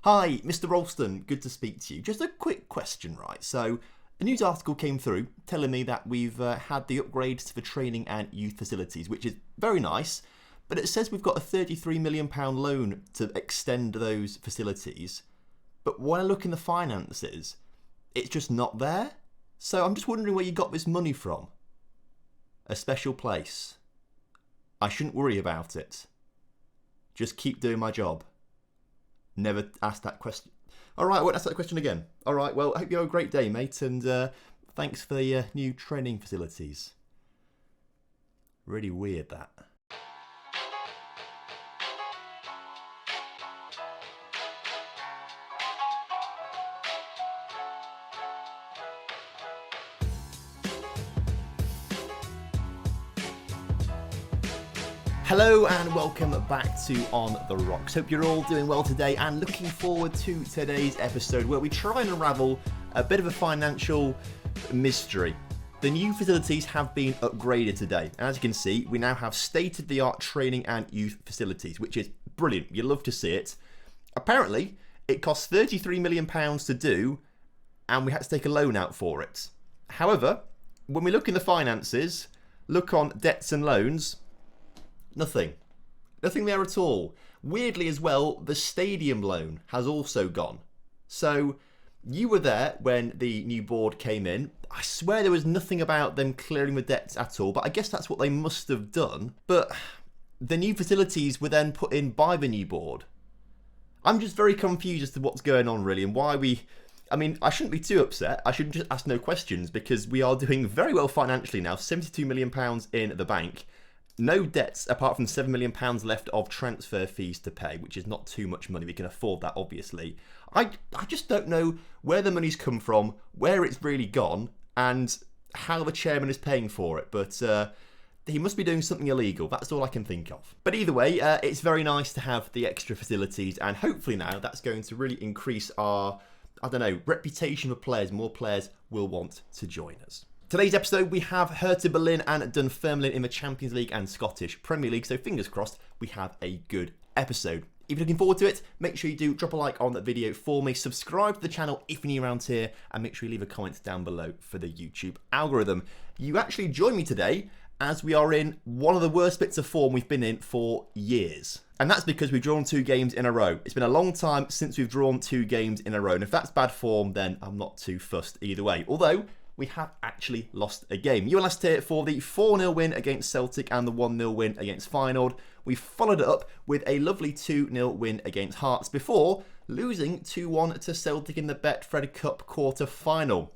Hi, Mr. Ralston, good to speak to you. Just a quick question, right? So, a news article came through telling me that we've had the upgrades for training and youth facilities, which is very nice, but it says we've got a £33 million loan to extend those facilities. But when I look in the finances, it's just not there. So, I'm just wondering where you got this money from. A special place. I shouldn't worry about it. Just keep doing my job. Never ask that question. Alright, I won't ask that question again. Alright, well, I hope you have a great day, mate, and thanks for the new training facilities. Really weird, that. Hello and welcome back to On The Rocks. Hope you're all doing well today and looking forward to today's episode where we try and unravel a bit of a financial mystery. The new facilities have been upgraded today. And as you can see, we now have state-of-the-art training and youth facilities, which is brilliant. You love to see it. Apparently, it costs £33 million to do, and we had to take a loan out for it. However, when we look in the finances, look on debts and loans, nothing there at all. Weirdly as well, the stadium loan has also gone. So you were there when the new board came in. I swear there was nothing about them clearing the debts at all, but I guess that's what they must have done. But the new facilities were then put in by the new board. I'm just very confused as to what's going on really and why I shouldn't be too upset. I should just ask no questions because we are doing very well financially now. £72 million in the bank. No debts apart from £7 million left of transfer fees to pay, which is not too much money. We can afford that, obviously. I just don't know where the money's come from, where it's really gone, and how the chairman is paying for it. But he must be doing something illegal. That's all I can think of. But either way, it's very nice to have the extra facilities, and hopefully now that's going to really increase our, reputation for players. More players will want to join us. Today's episode, we have Hertha Berlin and Dunfermline in the Champions League and Scottish Premier League, so fingers crossed we have a good episode. If you're looking forward to it, make sure you do drop a like on that video for me, subscribe to the channel if you're new around here, and make sure you leave a comment down below for the YouTube algorithm. You actually join me today as we are in one of the worst bits of form we've been in for years. And that's because we've drawn 2 games in a row. It's been a long time since we've drawn 2 games in a row, and if that's bad form, then I'm not too fussed either way. Although, we have actually lost a game. You were last here for the 4-0 win against Celtic and the 1-0 win against Feyenoord. We followed it up with a lovely 2-0 win against Hearts before losing 2-1 to Celtic in the Betfred Cup quarter-final.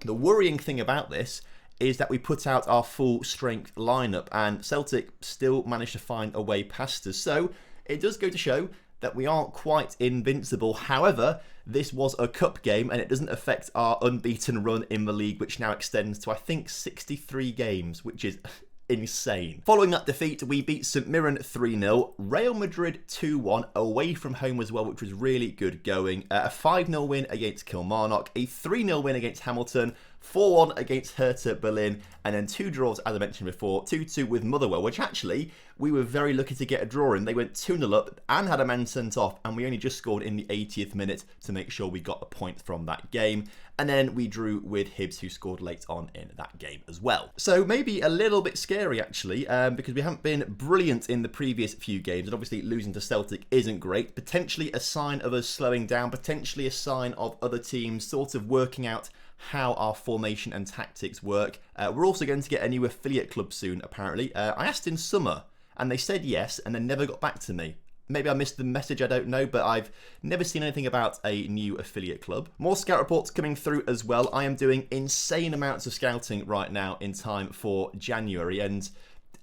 The worrying thing about this is that we put out our full strength lineup and Celtic still managed to find a way past us. So it does go to show that we aren't quite invincible. However, this was a cup game and it doesn't affect our unbeaten run in the league, which now extends to, I think, 63 games, which is insane. Following that defeat, we beat St Mirren 3-0, Real Madrid 2-1, away from home as well, which was really good going. A 5-0 win against Kilmarnock, a 3-0 win against Hamilton, 4-1 against Hertha Berlin, and then 2 draws, as I mentioned before, 2-2 with Motherwell, which actually, we were very lucky to get a draw in. They went 2-0 up and had a man sent off, and we only just scored in the 80th minute to make sure we got a point from that game. And then we drew with Hibs, who scored late on in that game as well. So maybe a little bit scary, actually, because we haven't been brilliant in the previous few games, and obviously losing to Celtic isn't great. Potentially a sign of us slowing down, potentially a sign of other teams sort of working out how our formation and tactics work. We're also going to get a new affiliate club soon, apparently. I asked in summer, and they said yes, and then never got back to me. Maybe I missed the message, I don't know, but I've never seen anything about a new affiliate club. More scout reports coming through as well. I am doing insane amounts of scouting right now in time for January, and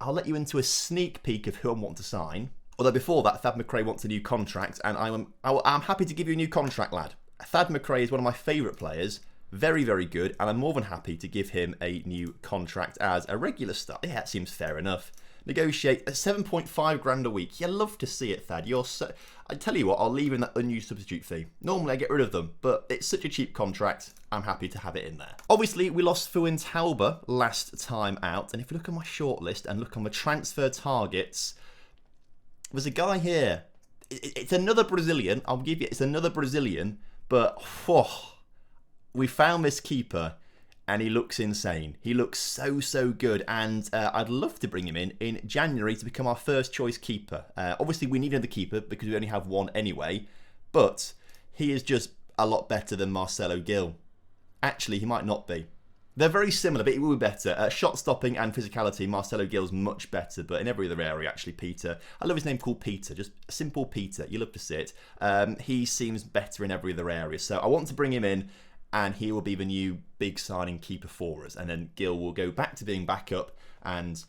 I'll let you into a sneak peek of who I want to sign. Although before that, Thad McRae wants a new contract, and I'm happy to give you a new contract, lad. Thad McRae is one of my favourite players. Very, very good, and I'm more than happy to give him a new contract as a regular star. Yeah, that seems fair enough. Negotiate at 7.5 grand a week. You love to see it, Thad. I tell you what, I'll leave in that unused substitute fee. Normally I get rid of them, but it's such a cheap contract, I'm happy to have it in there. Obviously, we lost Fuin Tauber last time out, and if you look at my shortlist and look on the transfer targets, there's a guy here. it's another Brazilian. I'll give you, it's another Brazilian, but we found this keeper and he looks insane. He looks so good, and I'd love to bring him in January to become our first choice keeper. Obviously, we need another keeper because we only have one anyway, but he is just a lot better than Marcelo Gil. Actually, he might not be. They're very similar, but he will be better. Shot stopping and physicality, Marcelo Gil's much better, but in every other area, actually, Peter. I love his name called Peter, just simple Peter. You love to see it. He seems better in every other area, so I want to bring him in, and he will be the new big signing keeper for us. And then Gil will go back to being backup and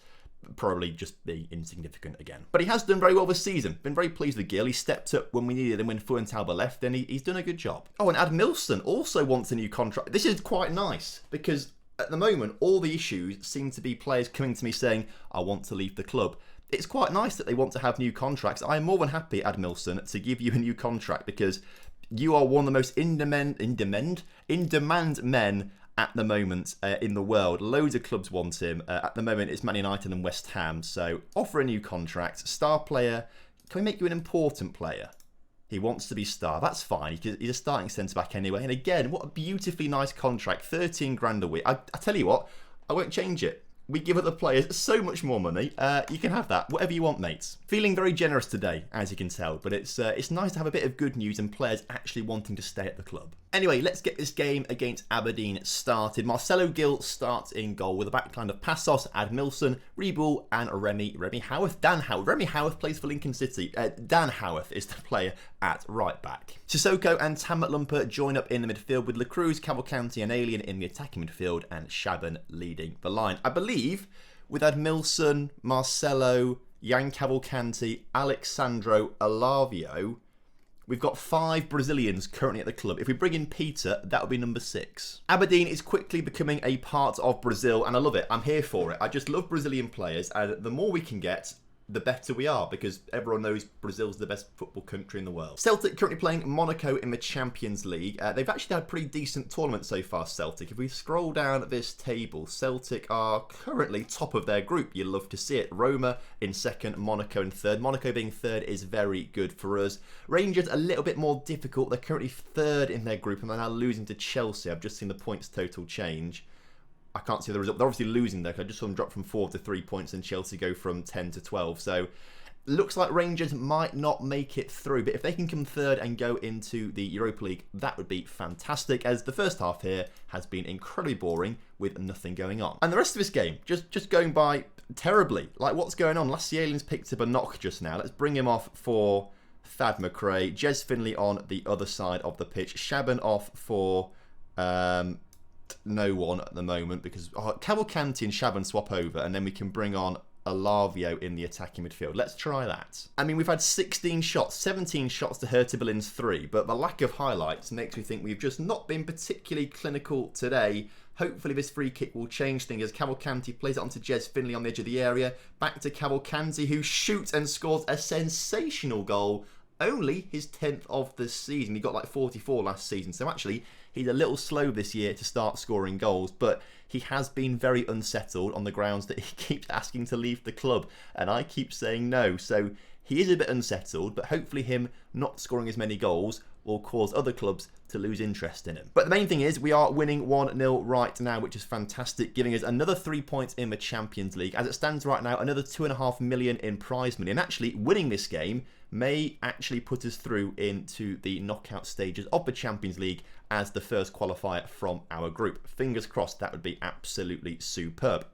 probably just be insignificant again. But he has done very well this season. Been very pleased with Gil. He stepped up when we needed him when Fuentalba left, and he's done a good job. Oh, and Admilson also wants a new contract. This is quite nice, because at the moment, all the issues seem to be players coming to me saying, I want to leave the club. It's quite nice that they want to have new contracts. I am more than happy, Admilson, to give you a new contract, because you are one of the most in-demand men at the moment in the world. Loads of clubs want him. At the moment, it's Man United and West Ham. So offer a new contract. Star player. Can we make you an important player? He wants to be star. That's fine. He's a starting centre-back anyway. And again, what a beautifully nice contract. 13 grand a week. I tell you what, I won't change it. We give other players so much more money. You can have that. Whatever you want, mates. Feeling very generous today, as you can tell. But it's nice to have a bit of good news and players actually wanting to stay at the club. Anyway, let's get this game against Aberdeen started. Marcelo Gil starts in goal with a backline of Passos, Admilson, Rebull and Remy Howarth. Dan Howarth. Remy Howarth plays for Lincoln City. Dan Howarth is the player at right back. Sissoko and Tamatloompa join up in the midfield with La Cruz, Cavalcanti and Alien in the attacking midfield and Shaban leading the line. I believe with Admilson, Marcelo, Jan Cavalcanti, Alexandro Alavio, we've got 5 Brazilians currently at the club. If we bring in Peter, that would be number 6. Aberdeen is quickly becoming a part of Brazil, and I love it. I'm here for it. I just love Brazilian players, and the more we can get, the better we are, because everyone knows Brazil's the best football country in the world. Celtic currently playing Monaco in the Champions League. They've actually had a pretty decent tournament so far, Celtic. If we scroll down this table, Celtic are currently top of their group. You love to see it. Roma in second, Monaco in third. Monaco being third is very good for us. Rangers a little bit more difficult. They're currently third in their group and they're now losing to Chelsea. I've just seen the points total change. I can't see the result. They're obviously losing there, because I just saw them drop from 4 to 3 points and Chelsea go from 10 to 12. So looks like Rangers might not make it through. But if they can come third and go into the Europa League, that would be fantastic, as the first half here has been incredibly boring with nothing going on. And the rest of this game, just going by terribly. Like, what's going on? Lassialen's picked up a knock just now. Let's bring him off for Thad McRae. Jez Finley on the other side of the pitch. Shaban off for no one at the moment, because Cavalcanti and Shaban swap over, and then we can bring on Alavio in the attacking midfield. Let's try that. I mean, we've had 16 shots, 17 shots to Hertha 3, but the lack of highlights makes me think we've just not been particularly clinical today. Hopefully this free kick will change things as Cavalcanti plays it onto Jez Finley on the edge of the area. Back to Cavalcanti, who shoots and scores a sensational goal. Only his 10th of the season. He got like 44 last season. So actually, he's a little slow this year to start scoring goals, but he has been very unsettled on the grounds that he keeps asking to leave the club, and I keep saying no. So he is a bit unsettled, but hopefully him not scoring as many goals will cause other clubs to lose interest in him. But the main thing is we are winning 1-0 right now, which is fantastic, giving us another 3 points in the Champions League. As it stands right now, another 2.5 million in prize money. And actually, winning this game may actually put us through into the knockout stages of the Champions League as the first qualifier from our group. Fingers crossed, that would be absolutely superb.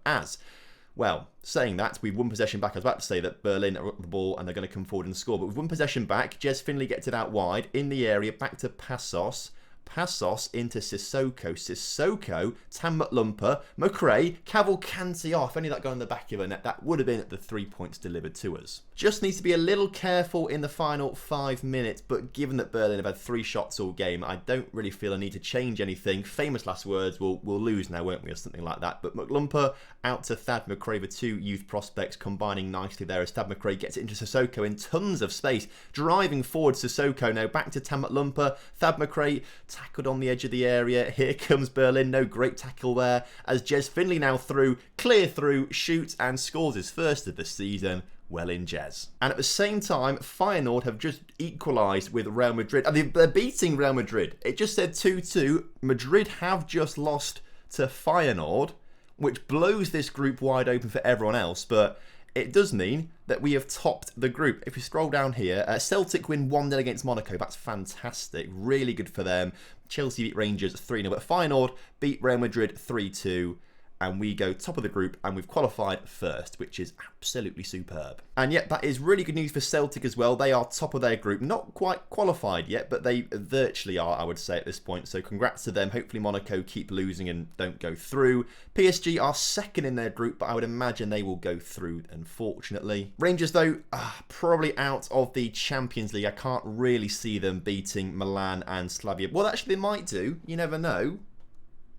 Well, saying that, we've won possession back. I was about to say that Berlin are up the ball and they're going to come forward and score, but we've won possession back. Jez Finley gets it out wide in the area, back to Passos. Passos into Sissoko. Sissoko, Tamatloompa, McRae, Cavalcanti off. Only that guy on the back of the net. That would have been the 3 points delivered to us. Just needs to be a little careful in the final 5 minutes, but given that Berlin have had 3 shots all game, I don't really feel a need to change anything. Famous last words, we'll lose now, won't we, or something like that. But McLumper out to Thad McRae, the 2 youth prospects combining nicely there as Thad McRae gets it into Sissoko in tons of space. Driving forward Sissoko now, back to Tamatloompa. Thad McRae tackled on the edge of the area. Here comes Berlin. No great tackle there as Jez Finley now through, clear through, shoots and scores his first of the season. well in Jez. And at the same time, Feyenoord have just equalised with Real Madrid. They're beating Real Madrid. It just said 2-2. Madrid have just lost to Feyenoord, which blows this group wide open for everyone else, but it does mean that we have topped the group. If we scroll down here, Celtic win 1-0 against Monaco. That's fantastic. Really good for them. Chelsea beat Rangers 3-0, but Feyenoord beat Real Madrid 3-2. And we go top of the group, and we've qualified first, which is absolutely superb. And yet, that is really good news for Celtic as well. They are top of their group. Not quite qualified yet, but they virtually are, I would say, at this point. So congrats to them. Hopefully Monaco keep losing and don't go through. PSG are second in their group, but I would imagine they will go through, unfortunately. Rangers, though, probably out of the Champions League. I can't really see them beating Milan and Slavia. Well, actually, they might do. You never know.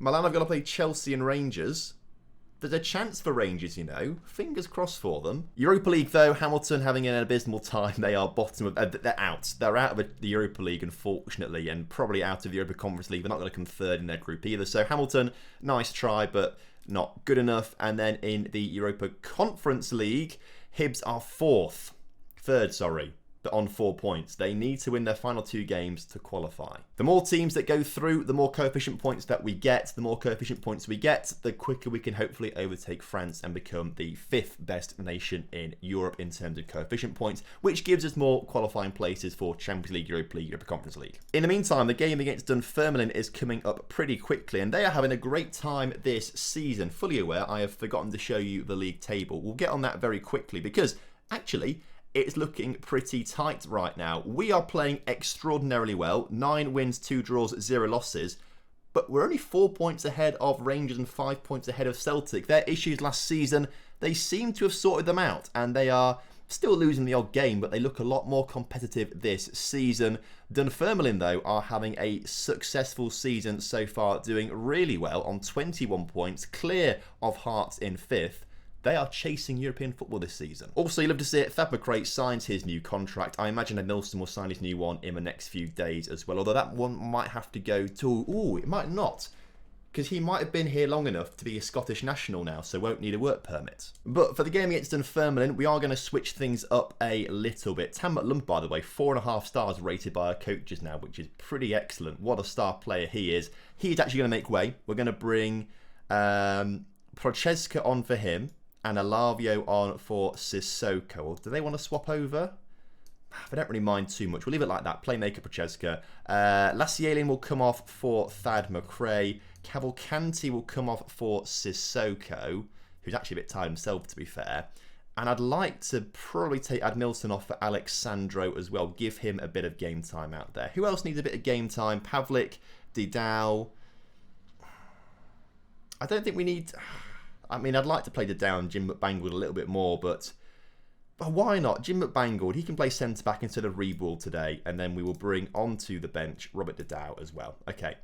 Milan have got to play Chelsea and Rangers. There's a chance for Rangers, you know. Fingers crossed for them. Europa League, though, Hamilton having an abysmal time. They are bottom of... they're out. They're out of the Europa League, unfortunately, and probably out of the Europa Conference League. They're not going to come third in their group either. So Hamilton, nice try, but not good enough. And then in the Europa Conference League, Hibs are third, but on 4 points. They need to win their final 2 games to qualify. The more teams that go through, the more coefficient points that we get. The more coefficient points we get, the quicker we can hopefully overtake France and become the 5th best nation in Europe in terms of coefficient points, which gives us more qualifying places for Champions League, Europa League, Europa Conference League. In the meantime, the game against Dunfermline is coming up pretty quickly, and they are having a great time this season. Fully aware, I have forgotten to show you the league table. We'll get on that very quickly because, actually, it's looking pretty tight right now. We are playing extraordinarily well. 9 wins, 2 draws, 0 losses. But we're only 4 points ahead of Rangers and 5 points ahead of Celtic. Their issues last season, they seem to have sorted them out. And they are still losing the odd game, but they look a lot more competitive this season. Dunfermline, though, are having a successful season so far, doing really well on 21 points, clear of Hearts in 5th. They are chasing European football this season. Also, you love to see it. Thad McRae signs his new contract. I imagine that Milson will sign his new one in the next few days as well. Although that one might have to go to... Ooh, it might not. Because he might have been here long enough to be a Scottish national now, so won't need a work permit. But for the game against Dunfermline, we are going to switch things up a little bit. Tam McLump, by the way, 4.5 stars rated by our coaches now, which is pretty excellent. What a star player he is. He's actually going to make way. We're going to bring Procheska on for him, and Alavio on for Sissoko. Or do they want to swap over? I don't really mind too much. We'll leave it like that. Playmaker Procheska. Lassielin will come off for Thad McRae. Cavalcanti will come off for Sissoko, who's actually a bit tired himself, to be fair. And I'd like to probably take Admilson off for Alexandro as well. Give him a bit of game time out there. Who else needs a bit of game time? Pavlik, Didao. I don't think we need... I mean, I'd like to play Didao and Jim McBangold a little bit more, but why not? Jim McBangold, he can play centre-back instead of Rebull today, and then we will bring onto the bench Robert Didao as well. Okay,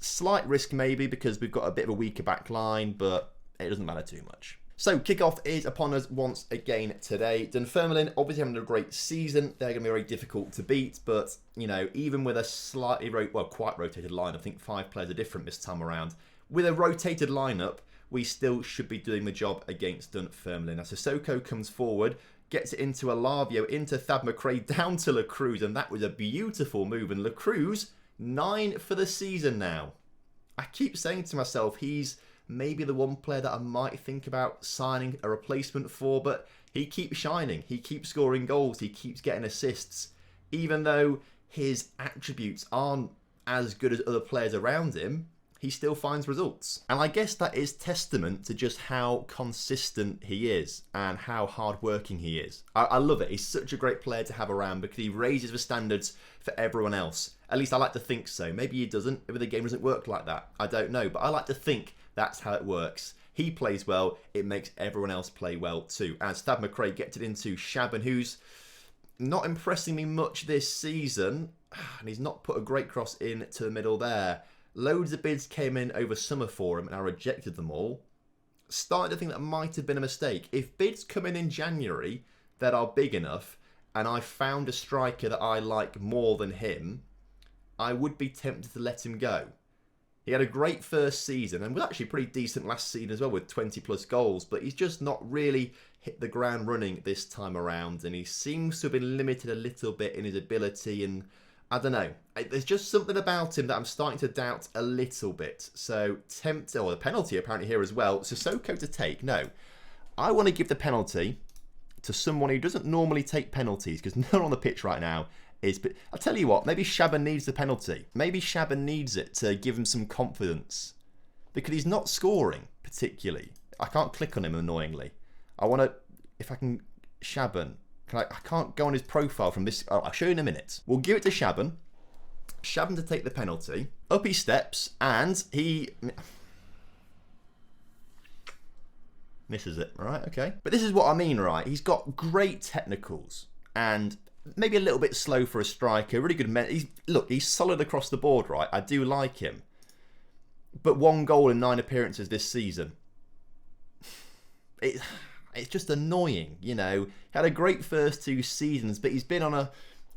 slight risk maybe because we've got a bit of a weaker back line, but it doesn't matter too much. So, kickoff is upon us once again today. Dunfermline, obviously having a great season. They're going to be very difficult to beat, but, you know, even with a slightly, quite rotated line, I think 5 players are different this time around. With a rotated lineup, we still should be doing the job against Dunfermline. Now, Sissoko comes forward, gets it into Alavio, into Thad McRae, down to La Cruz, and that was a beautiful move. And La Cruz, 9 for the season now. I keep saying to myself, he's maybe the one player that I might think about signing a replacement for, but he keeps shining. He keeps scoring goals. He keeps getting assists. Even though his attributes aren't as good as other players around him, he still finds results. And I guess that is testament to just how consistent he is and how hardworking he is. I love it. He's such a great player to have around because he raises the standards for everyone else. At least I like to think so. Maybe he doesn't. Maybe the game doesn't work like that. I don't know. But I like to think that's how it works. He plays well. It makes everyone else play well too. As Thad McRae gets it into Shaban, who's not impressing me much this season. And he's not put a great cross into the middle there. Loads of bids came in over summer for him and I rejected them all. Starting to think that might have been a mistake. If bids come in January that are big enough and I found a striker that I like more than him, I would be tempted to let him go. He had a great first season and was actually pretty decent last season as well with 20 plus goals, but he's just not really hit the ground running this time around, and he seems to have been limited a little bit in his ability, and I don't know. There's just something about him that I'm starting to doubt a little bit. So the penalty apparently here as well. Sissoko to take. No, I want to give the penalty to someone who doesn't normally take penalties, because no one on the pitch right now is. But I'll tell you what, maybe Shabba needs the penalty. Maybe Shabba needs it to give him some confidence, because he's not scoring particularly. I can't click on him annoyingly. I want to, if I can, Shaban. I can't go on his profile from this. I'll show you in a minute. We'll give it to Shaban. Shaban to take the penalty. Up he steps, and he misses it. Right, okay. But this is what I mean, right? He's got great technicals, and maybe a little bit slow for a striker. Really good. He's solid across the board, right? I do like him. But 1 goal in 9 appearances this season. It's just annoying, you know. He had a great first 2 seasons, but he's been on a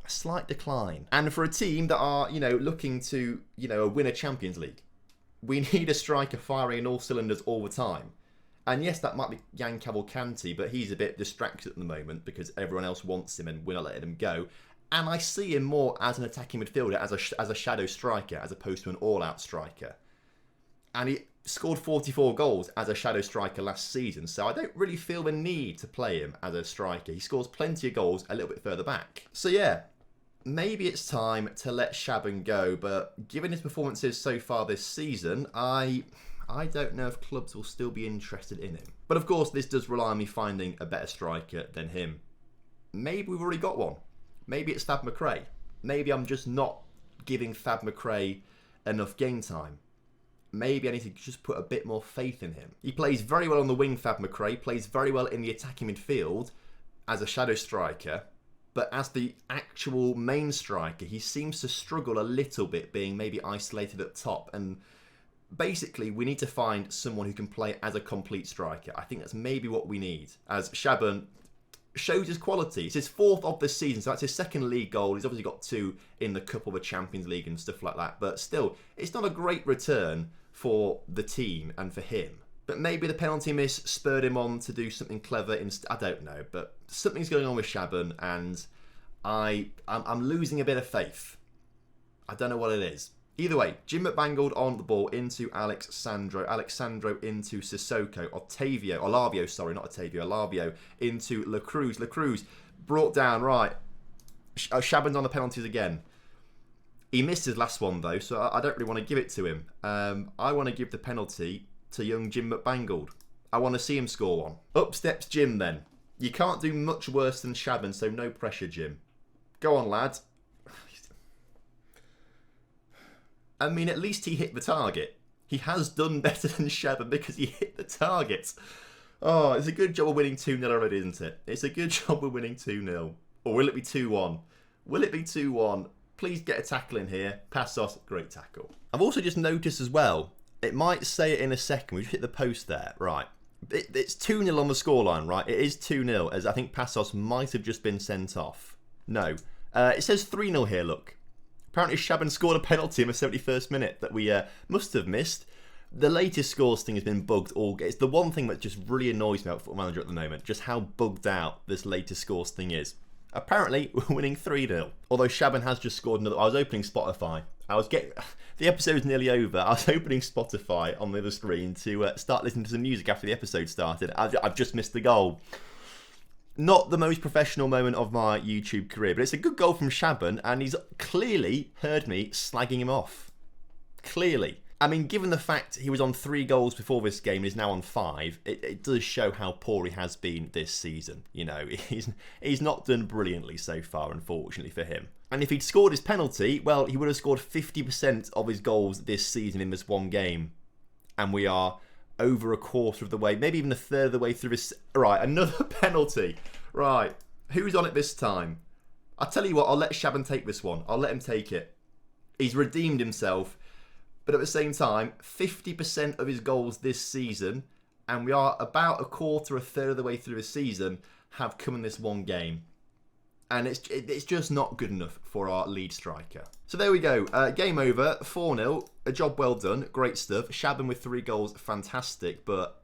slight decline. And for a team that are, you know, looking to, you know, win a Champions League, we need a striker firing in all cylinders all the time. And yes, that might be Jan Cavalcanti, but he's a bit distracted at the moment because everyone else wants him and we're not letting him go. And I see him more as an attacking midfielder, as a shadow striker, as opposed to an all-out striker. And he scored 44 goals as a shadow striker last season, so I don't really feel the need to play him as a striker. He scores plenty of goals a little bit further back. So yeah, maybe it's time to let Shaban go, but given his performances so far this season, I don't know if clubs will still be interested in him. But of course, this does rely on me finding a better striker than him. Maybe we've already got one. Maybe it's Fab McRae. Maybe I'm just not giving Fab McRae enough game time. Maybe I need to just put a bit more faith in him. He plays very well on the wing, Fab McRae, plays very well in the attacking midfield as a shadow striker, but as the actual main striker, he seems to struggle a little bit, being maybe isolated at top. And basically, we need to find someone who can play as a complete striker. I think that's maybe what we need, as Shaban shows his quality. It's his 4th of the season, so that's his 2nd league goal. He's obviously got 2 in the Cup of the Champions League and stuff like that, but still, it's not a great return for the team and for him. But maybe the penalty miss spurred him on to do something clever. I don't know, but something's going on with Shaban, and I'm losing a bit of faith. I don't know what it is. Either way, Jim McBangled on the ball into Alexandro into Sissoko, Olavio into La Cruz brought down, right. Shaban's on the penalties again. He missed his last one though, so I don't really want to give it to him. I want to give the penalty to young Jim McBangled. I want to see him score one. Up steps Jim then. You can't do much worse than Shaban, so no pressure, Jim. Go on, lad. I mean, at least he hit the target. He has done better than Shaban because he hit the target. Oh, it's a good job we're winning 2-0 already, isn't it? It's a good job we're winning 2-0. Or will it be 2-1? Will it be 2-1? Please get a tackle in here. Passos, great tackle. I've also just noticed as well, it might say it in a second. We just hit the post there. Right. It's 2-0 on the scoreline, right? It is 2-0, as I think Passos might have just been sent off. No. It says 3-0 here, look. Apparently Shaban scored a penalty in the 71st minute that we must have missed. The latest scores thing has been bugged all. It's the one thing that just really annoys me about Football Manager at the moment, just how bugged out this latest scores thing is. Apparently, we're winning 3-0. Although Shaban has just scored another. I was opening Spotify. The episode's nearly over. I was opening Spotify on the other screen to start listening to some music after the episode started. I've just missed the goal. Not the most professional moment of my YouTube career, but it's a good goal from Shaban, and he's clearly heard me slagging him off. Clearly. I mean, given the fact he was on 3 goals before this game and is now on 5, it does show how poor he has been this season. You know, he's not done brilliantly so far, unfortunately for him. And if he'd scored his penalty, well, he would have scored 50% of his goals this season in this one game. And we are over a quarter of the way, maybe even a third of the way through this. Right, another penalty. Right, who's on it this time? I'll tell you what, I'll let Shaban take this one. I'll let him take it. He's redeemed himself. But at the same time, 50% of his goals this season, and we are about a third of the way through the season, have come in this one game. and it's just not good enough for our lead striker. So there we go. Game over, 4-0. A job well done. Great stuff. Shaban with 3 goals, fantastic, but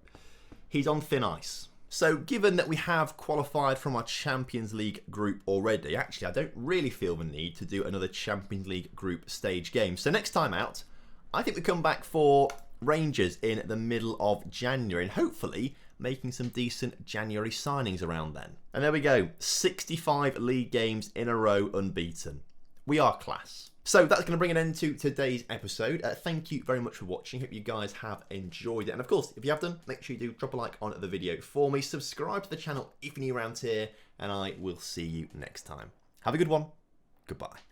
he's on thin ice. So given that we have qualified from our Champions League group already, actually I don't really feel the need to do another Champions League group stage game. So next time out, I think we come back for Rangers in the middle of January, and hopefully making some decent January signings around then. And there we go, 65 league games in a row unbeaten. We are class. So that's going to bring an end to today's episode. Thank you very much for watching. Hope you guys have enjoyed it. And of course, if you have done, make sure you do drop a like on the video for me. Subscribe to the channel if you're new around here. And I will see you next time. Have a good one. Goodbye.